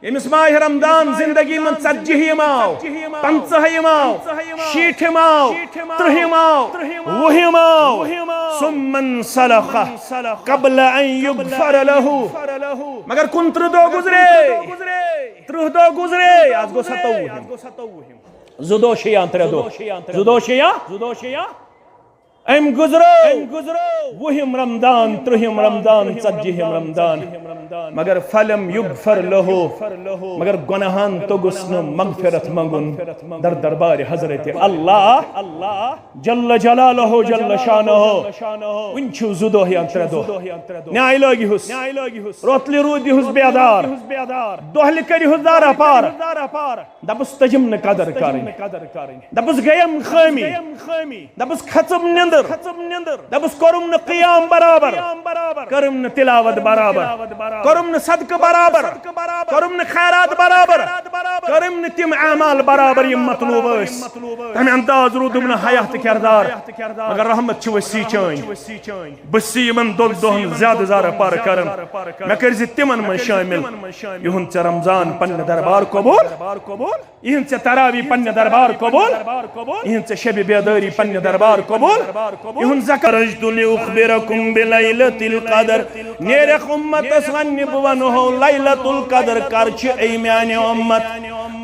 यमिस माह रमदान जिंदगी में 40 यमाव 50 यमाव 60 यमाव 30 यमाव 20 यमाव सुम्मन सलखा क़ब्ल अन युग़फ़र लहू मगर 29 दो गुजरे 30 दो गुजरे आज गो 27 जुदोशिया 3 जुदोशिया अम गुजरो वहिम रमदान 30 रमदान 40 रमदान मगर फलम युग़फ़र लहू मगर गुनाहान तो गुस्न मग़फ़िरत मंगुन दर दरबार हज़रत अल्लाह जल्ल जलालहु जल्ल शानहु उन्छु जुदोहिया 3 न्याय लगी हुस रोतली रूदी हुस बेदार दोहल करी हुस दारा पार दबुस तजिम न कदर करें दबुस गयम खामी दबुस खत्म निंदर दबुस करुम न क़ियाम बराबर करुम न तिलावत बराबर करुम न सदक़ बराबर करुम न खैरात बराबर करुम न तिम अमाल बराबर यम मतलूब अस तमे अंदाज रूदुम न हयात किरदार मगर रहमत छ वसी चान बसी यमन दोल दोहन ज्यादा ज़ारा पार करन मैं करज तिमन मन शामिल युहन च रमजान पन्न दरबार कबूल इहन च तरावी पन्न दरबार कबूल इहन च शब बेदारी पन्न दरबार कबूल इहन ज़करजतु लिउख़बिरकुम बिलैलतिल क़दर नेरख उम्मत असगन बवनो लैलतुल क़दर कर छ ए म्याने उम्मत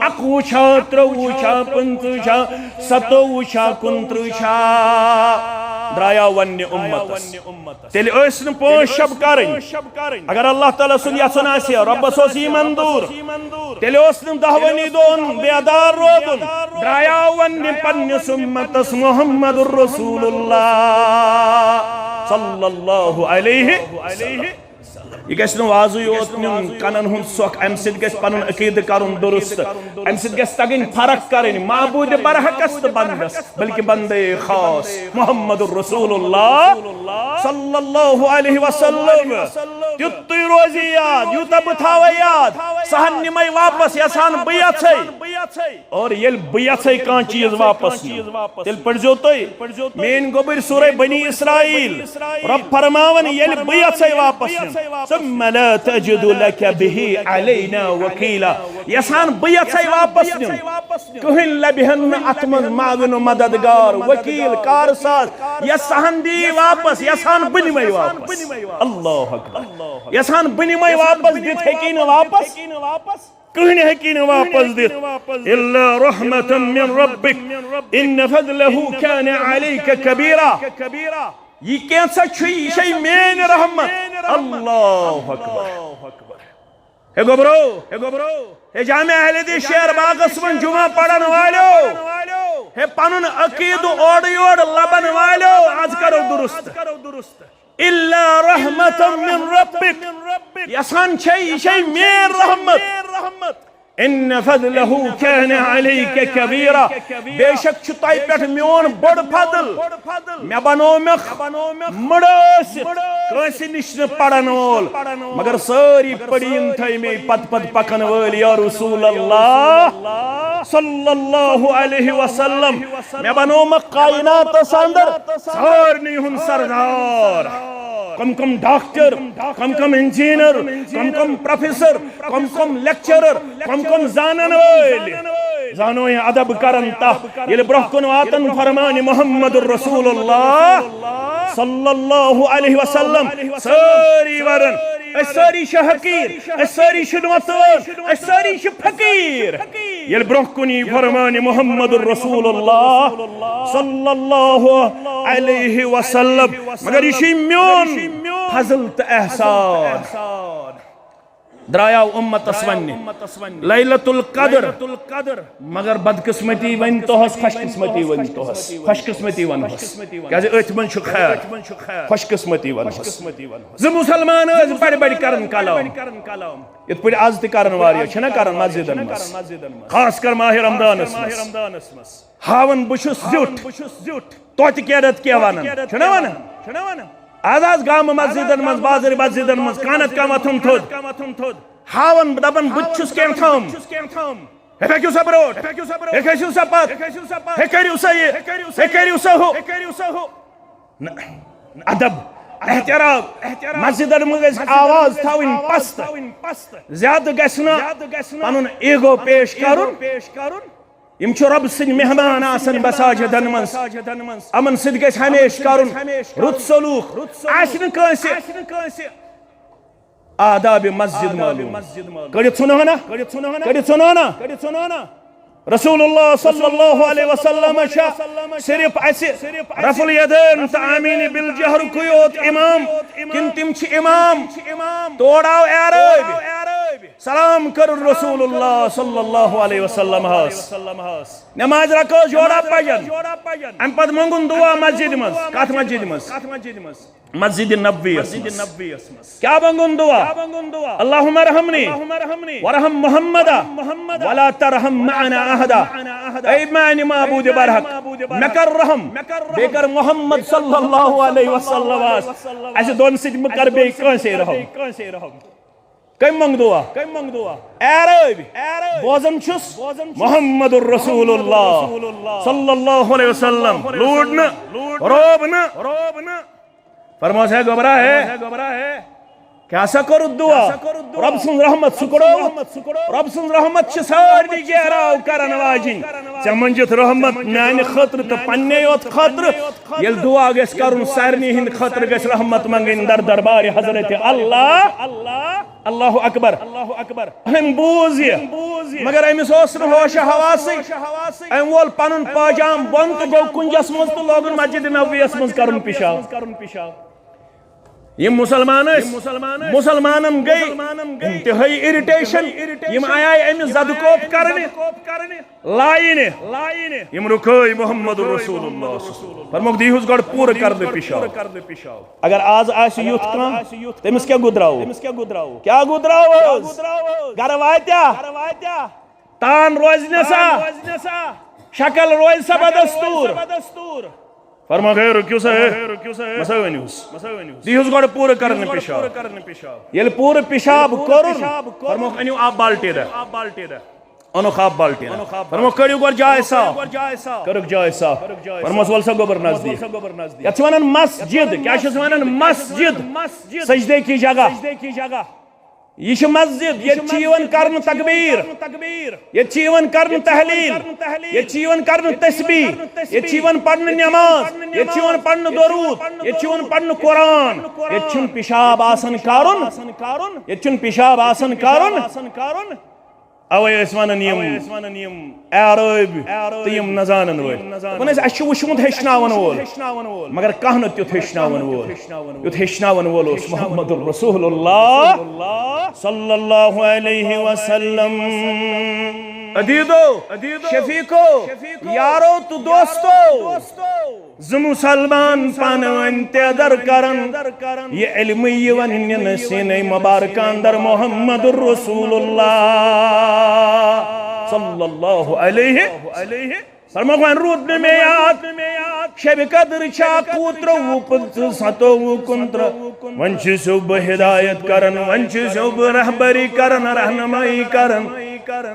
अकुशा त्रवुशा पंचुशा सतोवुशा कुंत्रुशा द्राया वन्य उम्मत तेल ऐसन 5 शब करें अगर अल्लाह ताला सुन यसन आसिया रब्बस ओस यह मंजूर तेल ओसन 10 वनी दोन बेदार रोदुन द्राया वन्य पन्निस उम्मतस मुहम्मदुर रसूलुल्लाह सल्लल्लाहु अलैहि यह गो वाजु योत नुन कनन हुन सोख अम सिद गस पनुन अकीद करुन दुरुस्त अम सिद गस तगन फरक करन माबूद बरहकस बंदस बल्कि बंदे खास मुहम्मदुर रसूलुल्लाह सल्लल्लाहु अलैहि वसल्लम युत रोजी याद युत बथाव याद सहन निमय वापस यसान बयछै और येल बयछै का चीज वापस तेल पढ़जो तोय मेन गोबर सूरह बनी इसराइल रब फरमावन येल बयछै वापस ثم لا تجد لك به علينا وكيلا यसान बयछै वापस न्युन कहन लबहन अतमन मावन मददगार वकील कारसाज यसान दी वापस यसान बनिमै वापस अल्लाह अकबर यसान बनिमै वापस दित हेकी न वापस कहन हेकी न वापस दित इल्ला रहमतन मिन रब्बिक इन फज़लहु कान अलैका कबीरा ये कैसा छुई मेन रहमत अल्लाह अकबर हे गोबरो हे जामे अहले शेर बागस मन जुमा पढ़न वालो हे पनुन अकीद ओड योड लबन वालो आज करो दुरुस्त इल्ला रहमतन मिन रब्बिक यसान छई मेन रहमत इन फज़लहु कान अलैका कबीरा बेशक छ तय पेठ मोन बड़ फजल मे बनो मड़स कंस निश पढ़न वोल मगर सारी पड़ीन थई मे पत पकन वल या रसूल अल्लाह सल्लल्लाहु अलैहि वसल्लम मे बनो कायनात अंदर सारनी हुन सरदार कम डॉक्टर कम इंजीनियर कम प्रोफेसर कम लेक्चरर कम जानन वल जानो अदब करन ता ये ब्रहकुन वातन फरमान मुहम्मदुर रसूलुल्लाह सल्लल्लाहु अलैहि वसल्लम सारी वरन सारी हकीर सारी नवतन सारी फकीर ये ब्रहकुन फरमान मुहम्मदुर रसूलुल्लाह सल्लल्लाहु अलैहि वसल्लम मगर ये म्योन फजल त एहसान द्राया उम्मत वन लैलतुल कदर मगर बदकिस्मती वन तोहस खुशकिस्मती वन तोहस खुशकिस्मती वन क्या अथ मन खैर खुशकिस्मती वन ज मुसलमान बड़ करन कलाम इत पे आज तन वारिया करन मस्जिदन खास कर माह रमदानस हावन बुशुस जुट तोत केरत के वन आज गाम मस्जिदन मज बाजार मस्जिदन मज कानत का मथुन थोद हावन दबन बुच्छुस केम थम हे फेक्यू सा ब्रोड हे कशु सा पत हे करियो सा ये हे करियो सा हो अदब एहतराम मस्जिदन में आवाज थाविन पस्त ज्यादा गसना पनुन ईगो पेश करुन यम छु रब सिंह मेहमान आसन मसाजिदन मस अमन सिद गस हमेश करुन रुत सलूक आसन कंसे आदाब मस्जिद मालूम कड़ित सुनो ना रसूलुल्लाह सल्लल्लाहु अलैहि वसल्लम सिर्फ ऐसे रफुल यदैन तामीन बिल जहर कुयोत इमाम किन तिम छ इमाम तोड़ाव एरब सलाम कर रसूलुल्लाह सल्लल्लाहु अलैहि वसल्लम नमाज रखो जोड़ा पजन अम पद मंगुन दुआ मस्जिद मस कत मस्जिद मस मस्जिद नबवी क्या मंगुन दुआ अल्लाहुम्मा रहमनी वरहम मुहम्मदा वला तरहम मअना अहदा ऐ मानी माबूद बरहक मकर रहम बेकर मोहम्मद सल्लल्लाहु अलैहि वसल्लम ऐसे दोन सिज मकर बे कंसे रहम कम मंग दुआ एरब बोजन छुस मुहम्मदुर रसूलुल्लाह सल्लल्लाहु अलैहि वसल्लम लूडन रोबन फरमास है घबरा है क्या सा करो दुआ रब सुन रहमत सुकड़ो रब सुन रहमत छ सारी गहराव करन वाजिन चमंजत रहमत नान खतर तो पन्ने योत खतर यल दुआ गस करुन सारनी हिंद खतर गस रहमत मंगिन दर दरबार हजरत अल्लाह अल्लाहु अकबर हम बूज़ मगर अमिस ओस न होश हवासी अम वोल पनुन पाजाम बन तो गो कुंजस मज तो लोगन मस्जिद नबवियस मज करुन पिशाब ये मुसलमानम गई इंतहाई इरिटेशन यम आय अमिस जदकोप करने लाइन यम रुकई मोहम्मद रसूलुल्लाह फरमोक दीहुस गड पूरा कर दे पिशाब अगर आज आस युथ का तमिस क्या गुदराव घर वात्या तान रोज नसा शक्ल रोज सब दस्तूर फरमा गए रुक्यू से मसवनिस दीहुस गड पूरा करने पिशाब येल पूरा पिशाब करुन फरमा अनु आप बाल्टी दे अनु खाब बाल्टी फरमा करियो गड जाय सा करक जाय सा फरमा वल सा गोबर नजदीक यत वनन मस्जिद क्या छ वनन मस्जिद सजदे की जगह ये मस्जिद ये चीवन करन तकबीर ये चीवन करन तहलील ये चीवन करन तस्बीह ये चीवन पढ़न नमाज ये चीवन पढ़न दरूद ये चीवन पढ़न कुरान ये चुन पिशाब आसन करन ये चुन पिशाब आसन करन अवे इसवानन यम एरब तयम नजानन वोल वन अस वुशमुत हेचनावन वोल मगर कह न त्युथ हेचनावन वोल युथ हेचनावन वोल मुहम्मदुर रसूलुल्लाह सल्लल्लाहु अलैहि वसल्लम अदीदो शफीको यारो तु दोस्तो ज मुसलमान पानवन तेदर करन ये इल्म यवन नसीन मुबारक अंदर मुहम्मदुर रसूलुल्लाह सल्लल्लाहु अलैहि फरमान रूद में याद शब कदर छा कूत्र सतो कुंत्र वंश सुब हिदायत करन वंश सुब रहबरी करन रहनुमाई करन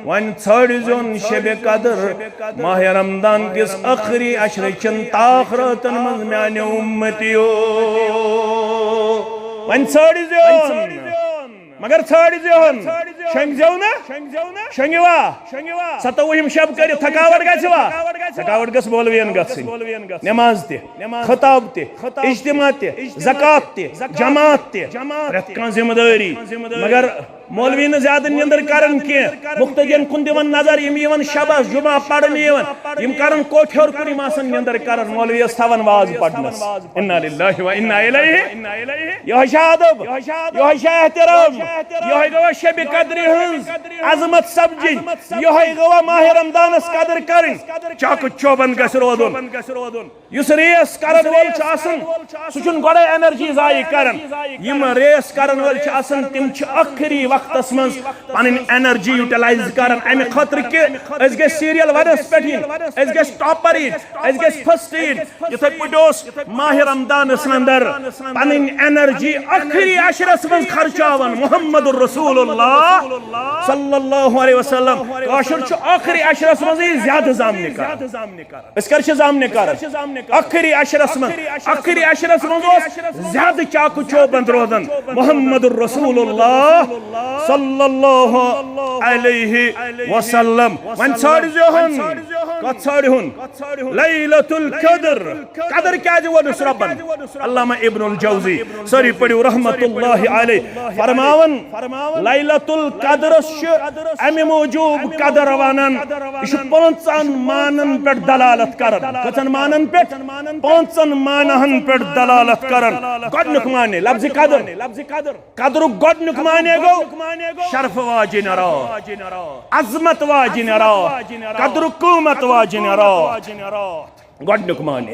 वन थर्ड जोन शब कदर माह रमदान किस आखिरी अशर चन ताखरतन मज म्याने उम्मतियो वन थर्ड जोन मगर थर्ड जोन शंगजो ना शंगवा सतवहिम शब कर थकावट गस बोलवियन गस नमाज ते खताब ते इज्तिमा ते ज़कात ते जमात ते रत का जिम्मेदारी मगर मौलवी न ज्यादा निंदर करन के मुक्तदियन कुन दिवन नजर यम शबस जुमा पढ़न यम करन कोठ्योर कुनि मासन निंदर करन मौलवी थवन वाज पढ़नस इन्ना लिल्लाहि व इन्ना इलैहि यह शादब यह एहतराम यह गवा शब कदर हंस अजमत सब्जी यह गवा माह रमदानस कदर करन चाक चोबन गस रोदन युस रेस करन वोल छ आसन सुचुन गोडे एनर्जी जाय करन यम रेस करन वोल छ आसन तिम छ आखिरी वक्तस मज पन एनर्जी यूटिलाइज करन अमे खतर कि अस गए सीरियल वरस पे अस गए टॉपर अस गए फर्स्ट इथे पे माह रमदान अंदर पन एनर्जी आखिरी अशरस मज खर्चावन मुहम्मद रसूलुल्लाह सल्लल्लाहु अलैहि वसल्लम काशुर आखिरी अशरस मज ज्यादा जामने कर अस कर जामने कर आखिरी अशरस मज ज्यादा चाकू चौबंद रोदन मुहम्मद रसूलुल्लाह सल्लल्लाहु अलैहि वसल्लम वन छाड़िजोहन कत छाड़िहुन लैलतुल कदर क्या वनुस रब्बन अल्लामा इब्नुल जौजी सरी पढ़ियो रहमतुल्लाहि अलैहि फरमावन लैलतुल कदर अमे मौजूब कदर वनन इश पांचन मानन पे दलालत करन कचन मानन पे पांचन मानहन पे दलालत करन गडनुक माने लफ्ज़ कदर कदर गडनुक माने गो शर्फ वाजिन रा अजमत वाजिन रा कदर कुमत वाजिन रा गडनुक माने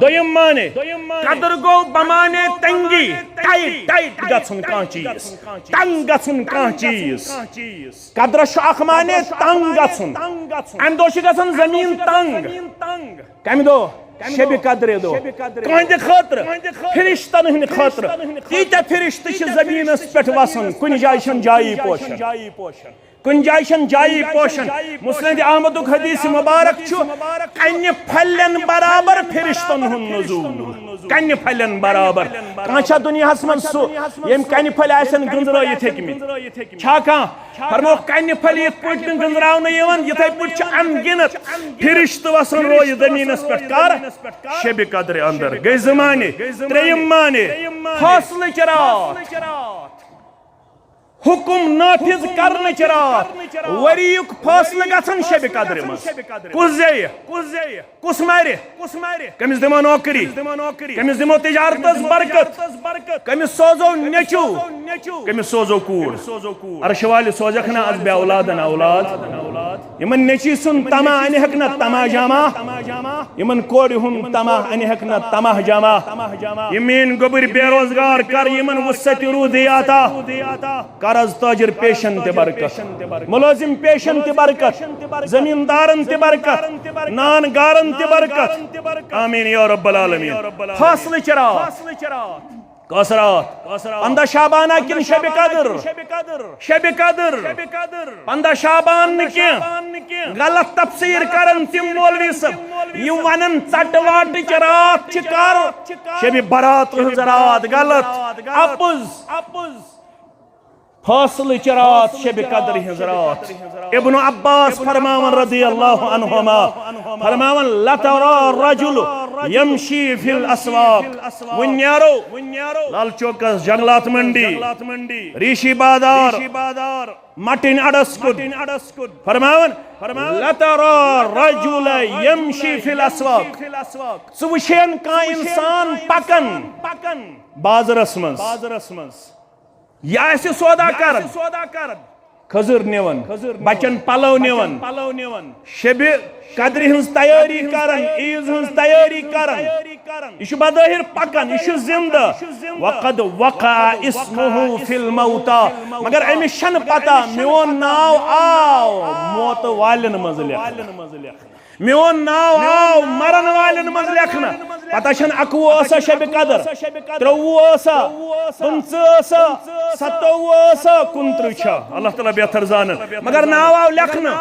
दोयम माने कदर गो बमाने तंगी टाइट गछन का चीज तंग गछन का चीज कदर शाख माने तंग गछन अम दोश गछन जमीन तंग कम दो शब कदर दो कहंद खातर फरिश्तन हन खातर तीत फरिश्त जमीनस पे वसन कुन जाय जाई पोशन कुन जाई पोशन मुस्लिम अहमद हदीस मुबारक कन्य फलन बराबर फरिश्तन हुन नुज़ूल कन्य फलन बराबर कह दुनिया मन सह यम कन्य फल आसन गंजरायित हेकमित छा कह फरमो कन्य फल यथ पट गंजरावन यथे पट अनगिनत फरिश्त वसन रोज जमीनस पे कर शब कदर अंदर गई जमाने त्रेयम माने फासले रात हुकुम नाफिज करने रात वरियुक फासले गछन शब कदर मज कुस मारे कमिस दिमो नौकरी कमिस दिमो तिजारतस बरकत कमिस सोजो नेचू कमिस सोजो कूर अर्श वाले सोजख ना अज बे औलादन औलाद यमन नेची सुन तमा अन हकना तमा जामा यमन कोर हुन तमा अन हकना तमा जामा यमीन गोबर बेरोजगार कर यमन वसत रूदियाता कर्ज ताजिर पेशन ते बरकत मुलाजिम पेशन ते बरकत जमींदारन ते बरकत नान गारन ते बरकत आमीन या रब्बल आलमीन फासले चरात कसरात 15 शाबाना किन शब कदर 15 शाबान के गलत तफसीर करन तिम मौलवी सब यू वनन चटवाट चरात कर शब बरात रात गलत अपुज फासल चरात शब कदर हजरात इब्न अब्बास फरमावन रज़ी अल्लाहु अन्हुमा फरमावन लतरा रजुल यमशी फिल अस्वाक वन्यारो लाल चौकस जंगलात मंडी ऋषि बाजार मटिन अडस्कुद फरमावन लतरा रजुल यमशी फिल अस्वाक सुवशेन का इंसान पकन बाजरस मंज या ऐसे सौदा कर खजूर नेवन बचन पलव नेवन शब कदर हज तैयारी करन ईज हज तैयारी करन यह बज़ाहिर पकन यह जिंदा वक़द वक़ा इस्मुहु फिल मौता मगर अमिस छन पता मोन नाव आव मौत वालन मज लेखना मोन नाव आव मरन वालन मज लेखना पता छन 21 शब कदर 23 25 27 29 अल्लाह ताला बेहतर जानन मगर नाव आव लेखना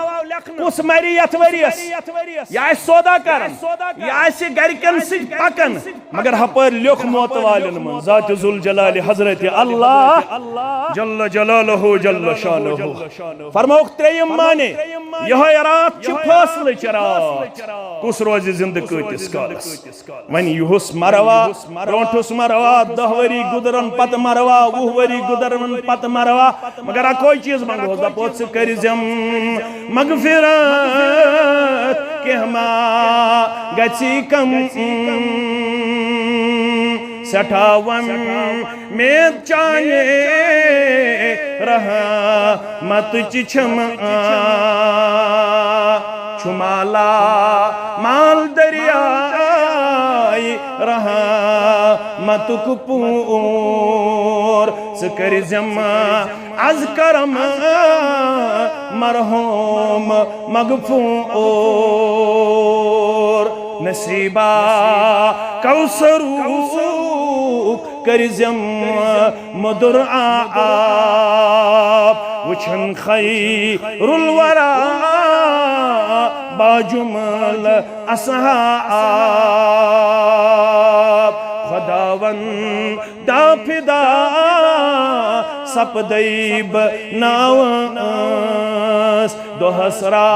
कुस मरी यथ वरियस या सौदा करन या गरकन से पकन मगर हपर लिख मौत वालन मन जात जुल जलाल हजरत अल्लाह जल्ल जलालहु जल्ल शानुहु फरमाओ त्रेयम माने यह रात छ फासले चरात कुस रोज जिंद कतिस कालस वन युहस मरवा रोंठुस मरवा 10 वरी गुदरन पत मरवा 20 वरी गुदरन पत मरवा मगर कोई चीज मंगो दपोत से कर जम मगफिरत के हमा गछि कम सठावन में चाहे रहा मत चिछम छुमाला माल दरिया रहा मतुक شور سكرزم از کرم مرحوم مغفور نصیبا کوثرو کرزم مدر آب وچھن خیر الورا باجمل اصحاب خداون دا فدا سپدیب ناوس دو حسرا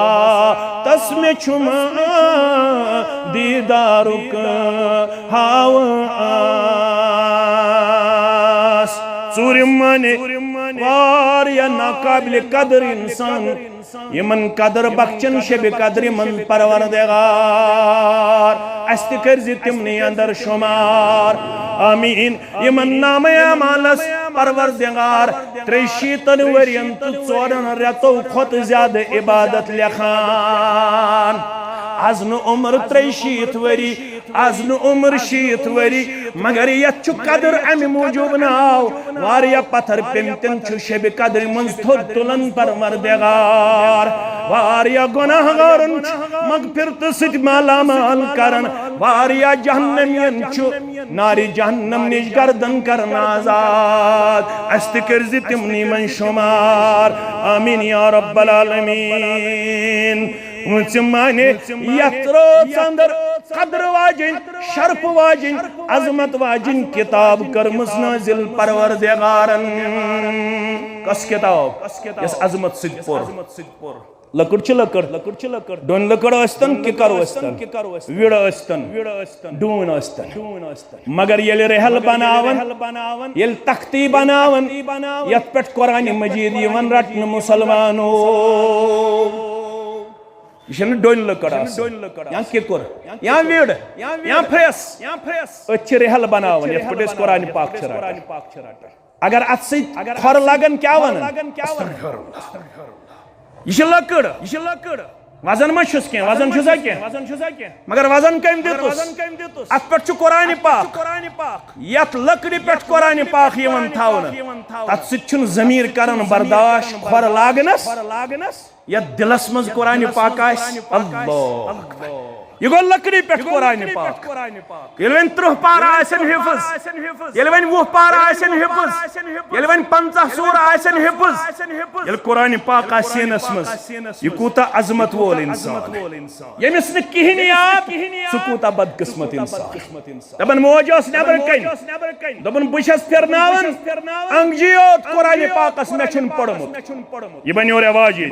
تسم چھم دیدارک ہاواس ژوٗرِم معنی واریاہ ناقابل قدر انسان یمن قدر بخچن شب قدر من پروردگار اس تہِ کٔرزِ تِمنٕے اندر شمار آمین یمن نام اعمالس پروردگار 63 ورین تہٕ 4 رٮ۪تو کھۄتہٕ زیادٕ عبادت لیکھان از نہٕ عمر 63 ؤری از نہٕ عمر 60 ؤری مگر یتھ چھُ قدر امہِ موٗجوٗب ناو واریاہ پتھر پیٚمتٮ۪ن چھُ شب قدر منٛز تھوٚد تُلان پروردگار واریاہ گۄناہگارن چھُ مغفرتہٕ سۭتۍ مالا مال کران واریاہ جہنمین چھُ نارِ جہنم نِش گردن کران آزاد اسہِ تہِ کٔرزِ تِمنٕے منٛز شُمار آمیٖن یا رب العالمیٖن پوٗنٛژِم معنی یتھ رٲژ اندر قدر واجن شرف واجن عظمت واجن کتاب کرمز نازل پروردگارن کس کتاب یس عظمت سۭتۍ پوٚر لکڑ چھ لکڑ ڈون لکڑ ٲسۍتن کِکر ٲسۍتن وِڑ ٲسۍتن ڈوٗنۍ ٲسۍتن مگر ییٚلہِ رحل بناون ییٚلہِ تختی بناون یتھ پٮ۪ٹھ قرآنِ مجیٖد یِوان رٹنہٕ مُسلمانو یہ چھنہٕ ڈۄنۍ لٔکٕر آسان یا کِکُر یا وِڑ یا پھرٛٮ۪س أتھۍ چھِ رحل بناوان یتھ پٲٹھۍ أسۍ قرآنِ پاک چھِ رٹان اگر اتھ سۭتۍ کھۄر لگن کیٛاہ ونان یہ چھِ لٔکٕر وزن ما چھُس کینٛہہ وزن چھُسا کینٛہہ مگر وزن کٔمۍ دِتُس اتھ پٮ۪ٹھ چھُ قرآنِ پاک یتھ لٔکرِ پٮ۪ٹھ قرآنِ پاک یِوان تھاونہٕ تتھ سۭتۍ چھُنہٕ ضمیٖر کران برداشت کھۄر لاگنس یتھ دلس منٛز قرآنِ پاک آسہِ اللہ یہ گوٚو لٔکرِ پٮ۪ٹھ قرآنِ پاک ییٚلہِ وۄنۍ 30 پارٕ آسن حِفظ ییٚلہِ وۄنۍ 20 پارٕ آسن حِفظ ییٚلہِ وۄنۍ 50 سوٗر آسن حِفظ ییٚلہِ قرآنِ پاک آسہِ سیٖنس منٛز یہِ کوٗتاہ عظمت وول انسان ییٚمِس نہٕ کِہیٖنۍ یاد سُہ کوٗتاہ بدقٕسمت انسان دپان موج ٲس نٮ۪برٕ کنہِ دوٚپُن بہٕ چھس پھِرناوان انگجی یوت قرآنِ پاکس مےٚ چھُنہٕ پوٚرمُت یہِ بنیو رٮ۪واجی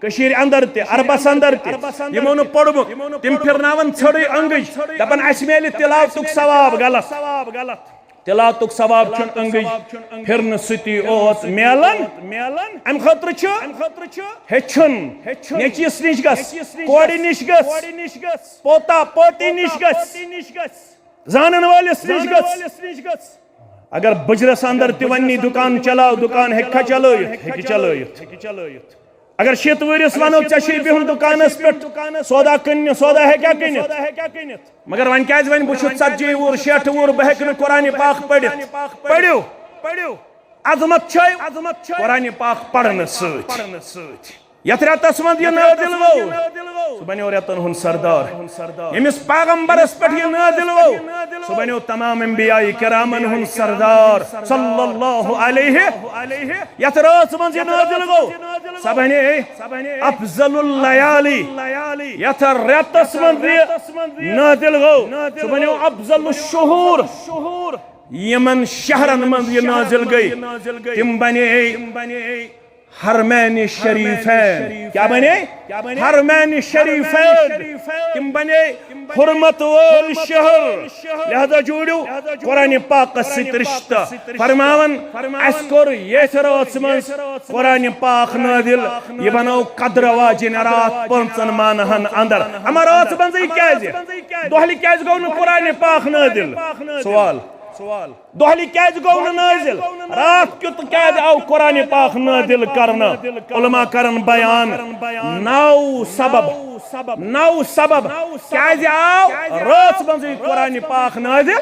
کٔشیٖرِ اندر تہِ عربس اندر تہِ یِمو نہٕ پوٚرمُت تِم پھِرناون ژھٔرٕے انگٕج دپان اسہِ میلہِ تِلاوتُک ثواب غلط تِلاوتُک ثواب چھُنہٕ انگٕج پھِرنہٕ سۭتی اوت میلان امہِ خٲطرٕ چھُ ہیٚچھُن نیٚچوِس نِش گژھ کورِ نِش گژھ پوتا پوتی نِش گژھ زانن وٲلِس نِش گژھ اگر بجرس اندر تہِ وننی دُکان چلاو دُکان ہیٚککھا چلٲیِتھ چلٲیِتھ اگر 60 ؤرِس ونو ژےٚ چھُے بِہُن دُکانس پٮ۪ٹھ سودا کٕننہِ سودا ہیٚکیٛاہ کٕنِتھ مگر وۄنۍ کیٛازِ وۄنۍ بہٕ چھُس 40 وُہُر 60 وُہُر بہٕ ہیٚکہٕ نہٕ قرآنِ پاک پٔرِتھ پٔرِو عظمت چھے قرآنِ پاک پرنہٕ سۭتۍ یتھ رٮ۪تس منٛز یہِ نٲزِل گوٚو سُہ بنیو رٮ۪تن ہُنٛد سردار ییٚمِس پیغمبرس پٮ۪ٹھ یہِ نٲزِل گوٚو سُہ بنیو تمام انبیاء کرامن ہُنٛد سردار صلی اللہ علیہ یتھ رٲژ منٛز یہِ نٲزِل گوٚو سۄ بنے افضل اللیالی یتھ رٮ۪تس منٛز یہِ نٲزِل گوٚو سُہ بنیو افضل الشہور یمن شہرن منٛز یہِ نٲزِل گٔے تِم بنے حرمین شریفین کیا بنے حرمین شریفین تم بنے حرمت وول شہر لہذا جوڑو قرآن پاک سۭتۍ رشتہ فرماون اس کور یتھ رٲژ منٛز قرآن پاک نٲزِل یہِ بنٲو قدر واجِن رات 5 ماہن اندر اما رٲژ منٛزٕے کیازِ دۄہلہِ کیازِ گوٚو نہٕ قرآن پاک نٲزِل سوال دۄہلہِ کیازِ گوٚو نہٕ نٲزِل رات کیُتھ کیازِ آو قرآنِ پاک نٲزِل کرنہٕ علما کرن بیان 9 سبب नौ सबब क्या आओ रात मज कुरान पाक नाजिल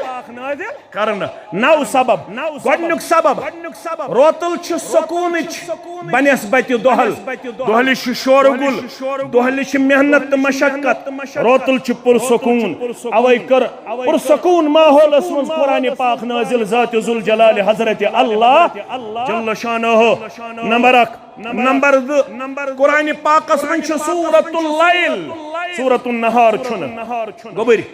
करन नौ सबब गोडनुक सबब रोतल सकून बनस्बत दोहल दोहल शोरगुल दोहल मेहनत मशक्कत रोतल पुरसकून अवै कर पुरसकून माहौलस मज कुरान पाक नाजिल ज़ात जुल जलाल हजरत अल्लाह जल्ल शानहु नंबर 2 कुरान पाकस मन सूरतुल लैल सूरतुन नहार छुन गोबरी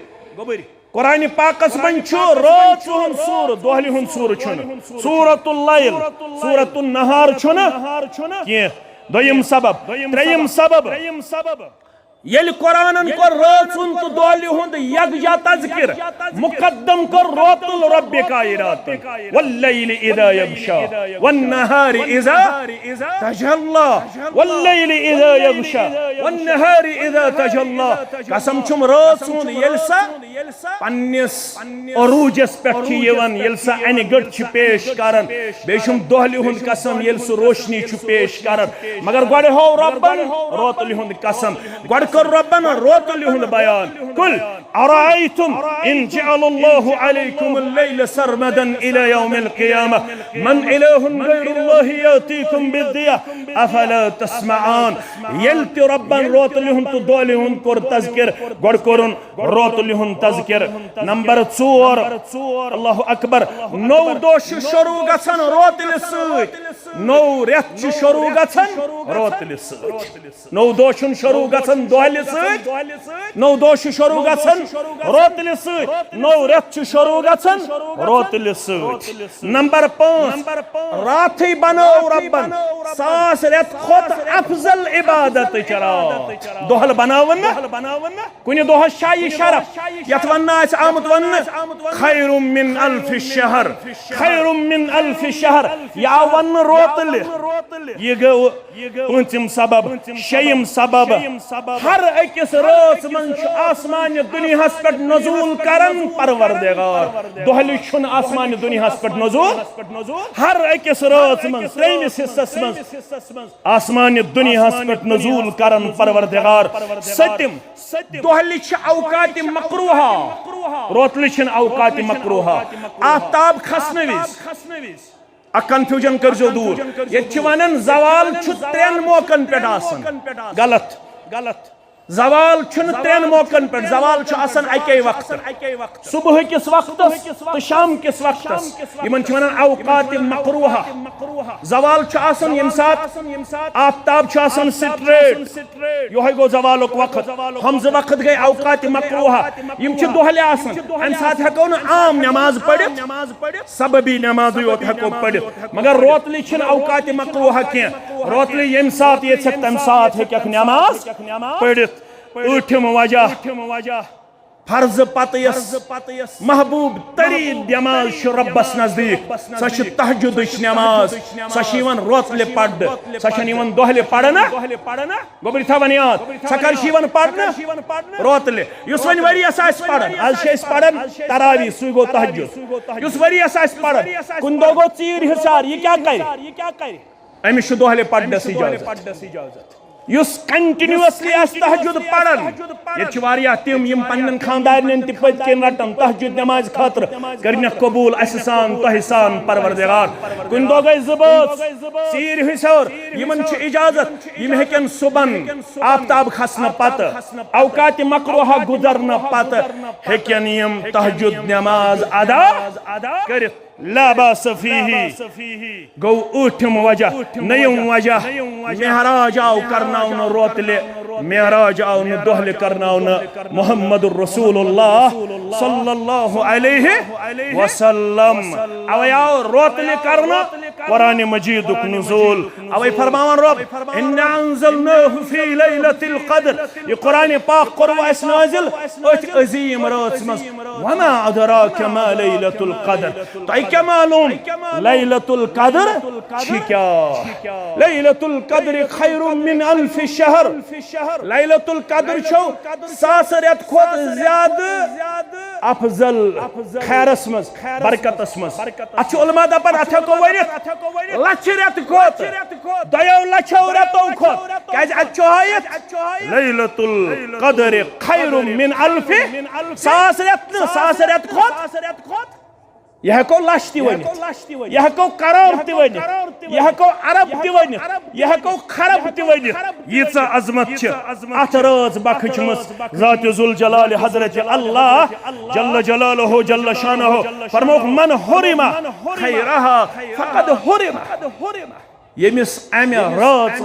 कुरान पाकस मन रात सूर दोहलि हुन सूर छुन सूरतुल लैल सूरतुन नहार छुन के दोयम सबब त्रयम सबब येल कुरानन को रात तो दोहलि हुंद यकजा तज़किर मुकद्दम कर रोतुल रब्बि कायनात वल्लैल इज़ा यग़शा वन्नहार इज़ा तजल्ला वल्लैल इज़ा यग़शा वन्नहार इज़ा तजल्ला कसम छुम रात हुंद येलसा पन्निस अरूजस पेठ यवन येलसा अन गड छ पेश करन बेशुम दोहलि हुंद कसम येलस रोशनी छ पेश करन मगर गड हो रब्बन रोतुल हुंद कसम गड रब्बना रोतुल हुंद बयान कुल अरायतुम इन जअलल्लाहु अलैकुम अल-लैल सरमदन इला यौमिल क़ियामह मन इलाहुन गैरुल्लाहि यातीकुम बिद्दिया अफला तस्मआन यल्ति रब्बन रोतुल हुंद दोहलि हुंद कोर तज़किर गड कोरुन रोतुल हुंद तज़किर नंबर 4 अल्लाहु अकबर नौ दोश शुरू गसन रोतुल सत नौ रेत शुरू गसन रोतुल सत नौ दोशन शुरू गसन दोहलि नौ दोश शुरू गसन रोतुल सत नौ रेत शुरू गसन रोतुल सत नंबर 5 राथी बनो रब्बन सास रेत खोत अफजल इबादत चरा दोहल बनावन कुनि दोह शायी शरफ यत वन्ना आमत वन खैरुम मिन अल्फ शहर खैरुम मिन अल्फ शहर या वन रोतुल ये गो पंचम सबब शयम सबब हर अकिस रात मन आसमान दुनिया पे नजूल करन परवरदिगार दोहलि छुन आसमान दुनिया पे नजूल हर अकिस रात मन त्रेमिस हिस्सस मन आसमान दुनिया पे नजूल करन परवरदिगार सतम दोहलि छ औकात मकरूहा रोतलि छ औकात मकरूहा आफ्ताब खसनविस आ कंफ्यूजन करजो दूर ये वनन जवाल त्रेन मौकन पे गलत जवाल त्रेन मौकन पे जवाल अके वक्त सुबह किस वक्त तो शाम किस वक्त इन औकात मकरूहा जवाल यम सात आफ्ताब स्ट्रेट यो गो जवाल वक्त हम ज वक्त गई औकात मकरूहा यम दोहले अम सात हेको न आम नमाज पढ़ सबबी नमाज योत हेको पढ़ मगर रोतलि औकात मकरूहा कह रोतलि यम सात ये तम सात हेक नमाज पढ़ ऊठम वजह फर्ज पतयस महबूब तरीन नमाज रब्बस नजदीक सह तहज्जुद नमाज सह रोतल पढ़ सह दोहले पढ़ना गोबरी थवन याद सह कर पढ़ना रोतल वन वरियस पढ़न आज पढ़न तरावी सु गो तहज्जुद वरियस पढ़न कुन दो गो चीर हिसार यह क्या कर अमिस दोहले पढ़नस इजाजत कंटिन्यूअसली तहज्जुद पढ़न ये तम यम पन्न खानदारन तन रटन तहज्जुद नमाज खतर कर कबूल असान तह सान परवरदिगार कुन दो गई जबत सीर हिसर यमन इजाजत यम हेकन सुबन आफ्ताब खसन पत औकात मकरूहा गुजरन पत हेकन यम तहज्जुद नमाज अदा कर ला बास फीही गो ऊठम वजह नयम वजह मेहराज आओ करनाउन रोतले मेहराज आओ न दोहले करनाउन मुहम्मदुर रसूलुल्लाह सल्लल्लाहु अलैहि वसल्लम अवै आओ रोतले करना कुरान मजीद नुज़ूल अवै फरमावन रब इन्ना अंज़लनाहु फी लैलतिल क़द्र ये कुरान पाक कुरवा इस नाज़िल अत अजीम रात मस वमा अदराका मा लैलतुल क़द्र क्या मालूम लैलतुल क़द्र क्या लैलतुल क़द्र खैरुम मिन अल्फ शहर लैलतुल क़द्र छो सास रेत खोत ज्यादा अफजल खैरस मस बरकतस मस अछ उलमा दपन अथ को वरित लछ रेत खोत दयो लछो रेतो खोत काज अच्छोहायत लैलतुल क़द्र खैरुम मिन अल्फि सास रेत खोत यह हको लश ति वनित यह हको करोड़ ति वनित यह हको अरब ति वनित यह हको खरब ति वनित यीचा अजमत छ अथ रज बखचमस ज़ात जुल जलाल हजरत अल्लाह जल्ल जलालहु जल्ल शानहु फरमोक मन हुरिमा खैरहा फकद हुरिमा यमिस अमे रात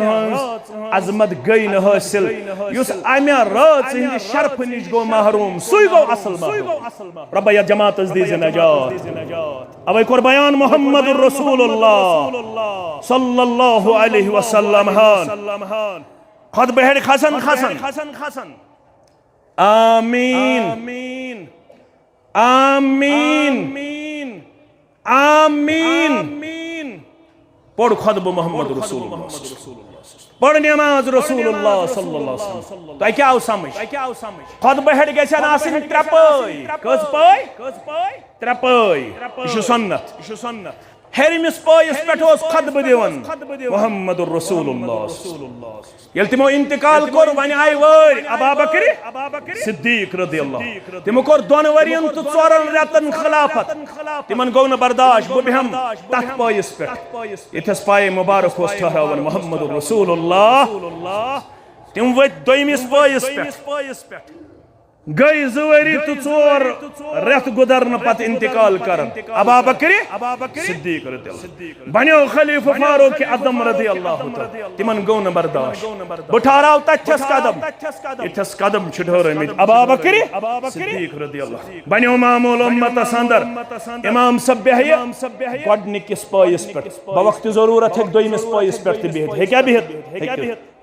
अजमत गई न हासिल युस अमे रात हिंद शरफ निश गो महरूम सुई गो असल रब या जमात दी नजात अवै कोर बयान मुहम्मदुर रसूलुल्लाह सल्लल्लाहु अलैहि वसल्लम हान खुद बहर खसन आमीन आमीन आमीन पढ़ खुतब मोहम्मद रसूलुल्लाह पढ़ नमाज रसूलुल्लाह सल्लल्लाहु अलैहि वसल्लम तो क्या समझ खुतब हेड गसन आसिन त्रपय कस पय त्रपय इशु सुन्नत हेरिमिस पयस पेठ ओस खुतब दिवन मोहम्मद रसूलुल्लाह यल तिमो इंतकाल कोर वन आय वर अबू बकर सिद्दीक रदियल्लाहु तिमो कोर दोन वरियन तो 4 रतन खिलाफत तिमन गौ न बर्दाश्त बो बिहम तथ पयस पेठ इथस पाय मुबारक ओस ठहरावन मोहम्मद रसूलुल्लाह तिम वत दोयमिस पयस पेठ गई जुवरी तो 4 रत गुदरन पत इंतकाल करन अबू बकर सिद्दीक रदियल्लाहु बन्यो खलीफा फारूक आजम रदियल्लाहु तिमन गौ न बर्दाश्त बुठाराव तथस कदम छुढोरमित अबू बकर सिद्दीक रदियल्लाहु बन्यो मामूल उम्मत अंदर इमाम सब्यह गडनिकिस पयस पेठ बवक्त जरूरत है दोयमिस पयस पेठ बिहत है क्या बिहत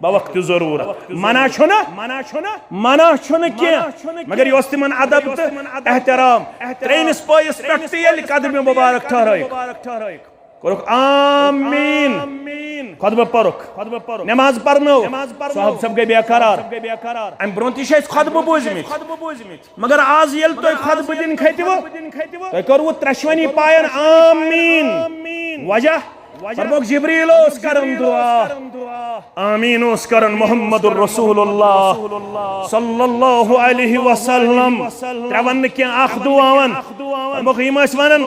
बवक्त जरूरत मना छुन के मगर यह तिमन अदब तो एहतराम त्रेमिस पयस पेठ यल कदम मुबारक ठहराइक कोरुक आमीन खुतबा परुक नमाज परनो साहब सब गए बेकरार अम ब्रोंति छ खुतबा बोजमित मगर आज यल तो खुतबा दिन खतिवो तो करवो त्रशवनी पायन आमीन वजह फरमोक जिब्रील ओस करन दुआ आमीन ओस करन मुहम्मदुर रसूलुल्लाह सल्लल्लाहु अलैहि वसल्लम त्रवन के आख दुआवन फरमोक यमस वनन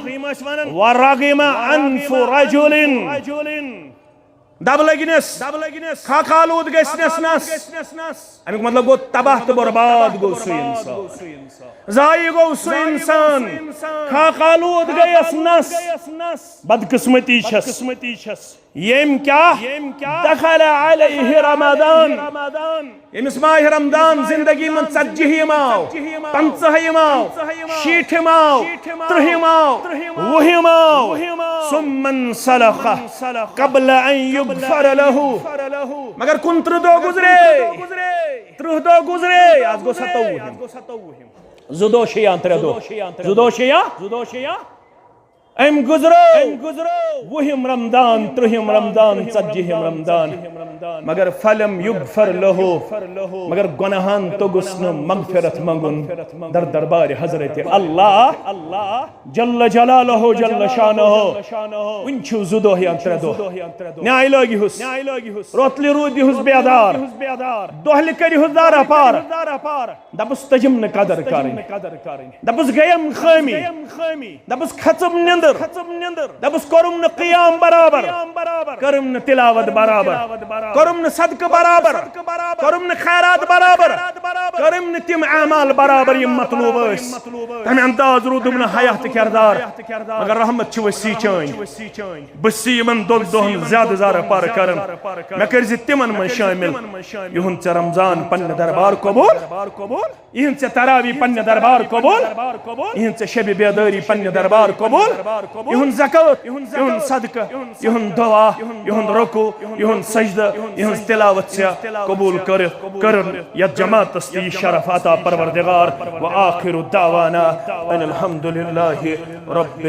वरगिमा अनफु रजुलिन दब लगिनस खाखालूद गसनस अमिक मतलब गो तबाह तो बर्बाद गो सु इंसान जाई गो सु इंसान खाखालूद गयस नस बदकिस्मती छस येम क्या दखल अलैहि रमदान यमिस माह रमदान जिंदगी मन 40 माव 50 माव 60 माव 30 माव 20 माव सुम्मन सलख कबल अन युगफर लहु मगर कुन 30 दो गुजरे आज गो 27 जुदोशिया 3 जुदोशिया अम गुजरो वहिम रमदान 30 रमदान 40 रमदान मगर फलम युगफर लहु मगर गुनाहान तो गुस्न मगफिरत मंगुन दर दरबार हजरत अल्लाह जल्ल जलालहु जल्ल शानहु उनछु जुदोहियान 3 न्याय लगी हुस रोतली रूदी हुस बेदार दोहली करी हुस दारा पार दबस तजम न कदर करें दबस गयम खामी दबस खत्म दबस करुम न क़ियाम बराबर करुम न तिलावत बराबर करुम न सदक़ बराबर करुम न खैरात बराबर करुम न तिम अमाल बराबर यम मतलूब अस तमे अंदाज रूदुम न हयात किरदार मगर रहमत छ वसी चान बसी यमन दोन दोहन ज्यादा ज़ारा पार करन मे करज तिमन मन शामिल युहन च रमजान पन्न दरबार कबूल इहन च तरावी पन्न दरबार कबूल इहन च शब बेदारी पन्न दरबार कबूल इहुन ज़कात इहुन सदका इहुन दुआ इहुन रुकू इहुन सजदा इहुन तिलावत से कबूल करन या जमात ती शरफ अता परवरदिगार व आखिरु दावाना अनिल हम्दुलिल्लाहि रब्बिल